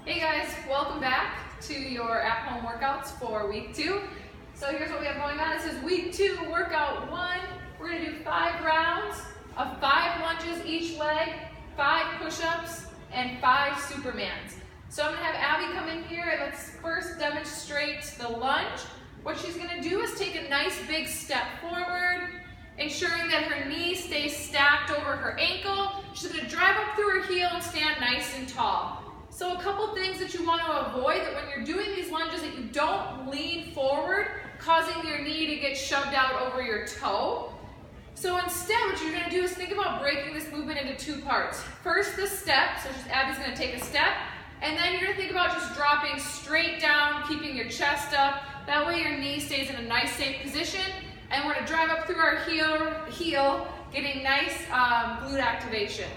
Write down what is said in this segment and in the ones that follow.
Hey guys, welcome back to your at-home workouts for week 2. So here's what we have going on. This is week 2, workout 1. We're going to do 5 rounds of 5 lunges each leg, 5 push-ups, and 5 Supermans. So I'm going to have Abby come in here and let's first demonstrate the lunge. What she's going to do is take a nice big step forward, ensuring that her knee stays stacked over her ankle. She's going to drive up through her heel and stand nice and tall. So a couple things that you want to avoid, that when you're doing these lunges that you don't lean forward, causing your knee to get shoved out over your toe. So instead what you're going to do is think about breaking this movement into 2 parts. First the step, so Abby's going to take a step, and then you're going to think about just dropping straight down, keeping your chest up. That way your knee stays in a nice safe position, and we're going to drive up through our heel, getting nice glute activation.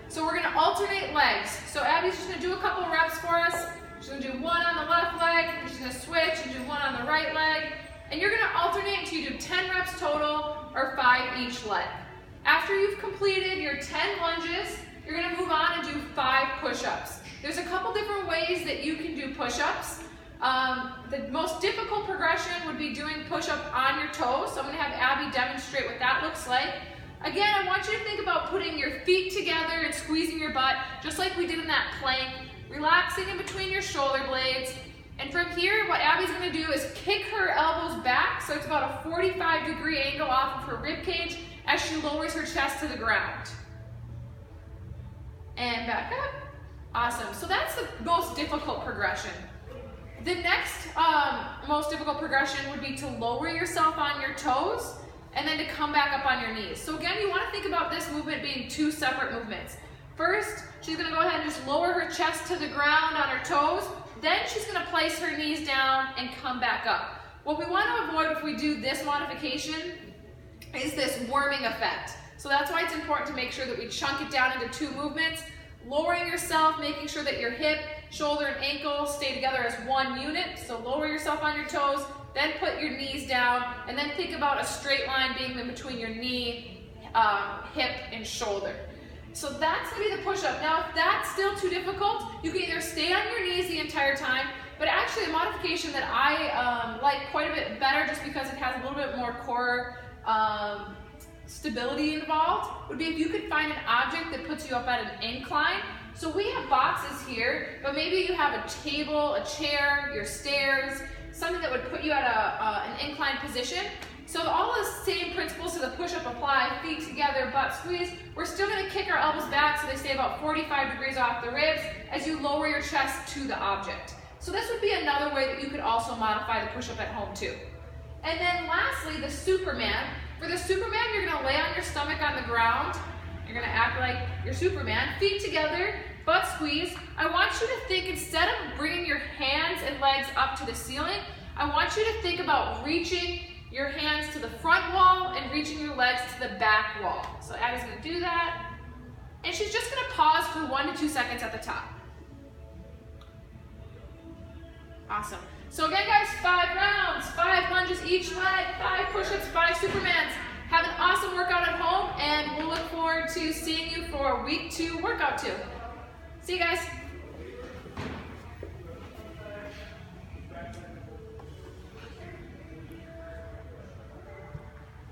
So we're going to alternate legs. So Abby's just going to do a couple reps for us. She's going to do 1 on the left leg, she's going to switch and do 1 on the right leg. And you're going to alternate until you do 10 reps total or 5 each leg. After you've completed your 10 lunges, you're going to move on and do 5 push-ups. There's a couple different ways that you can do push-ups. The most difficult progression would be doing push-up on your toes. So I'm going to have Abby demonstrate what that looks like. Again, I want you to think about putting your feet together and squeezing your butt, just like we did in that plank, relaxing in between your shoulder blades. And from here, what Abby's going to do is kick her elbows back, so it's about a 45-degree angle off of her rib cage as she lowers her chest to the ground. And back up. Awesome. So that's the most difficult progression. The next most difficult progression would be to lower yourself on your toes and then to come back up on your knees. So again, you want to think about this movement being 2 separate movements. First, she's going to go ahead and just lower her chest to the ground on her toes. Then she's going to place her knees down and come back up. What we want to avoid if we do this modification is this worming effect. So that's why it's important to make sure that we chunk it down into 2 movements. Lowering yourself, making sure that your hip, shoulder, and ankle stay together as 1 unit. So lower yourself on your toes, then put your knees down, and then think about a straight line being in between your knee, hip, and shoulder. So that's going to be the push-up. Now, if that's still too difficult, you can either stay on your knees the entire time, but actually a modification that I like quite a bit better just because it has a little bit more core stability involved would be if you could find an object that puts you up at an incline. So we have boxes here, but maybe you have a table, a chair, your stairs, something that would put you at an inclined position. So all the same principles to the push-up apply, feet together, butt squeeze. We're still going to kick our elbows back so they stay about 45 degrees off the ribs as you lower your chest to the object. So this would be another way that you could also modify the push-up at home too. And then lastly, the Superman. For the Superman, you're going to lay on your stomach on the ground. You're going to act like you're Superman. Feet together, butt squeeze. I want you to think, instead of bringing your hands and legs up to the ceiling, I want you to think about reaching your hands to the front wall and reaching your legs to the back wall. So Abby's going to do that. And she's just going to pause for 1 to 2 seconds at the top. Awesome. So again, guys, 5 rounds, 5 lunges each leg, 5 push-ups, 5 Supermans. Have an awesome workout at home, and we'll look forward to seeing you for week 2 workout 2. See you guys.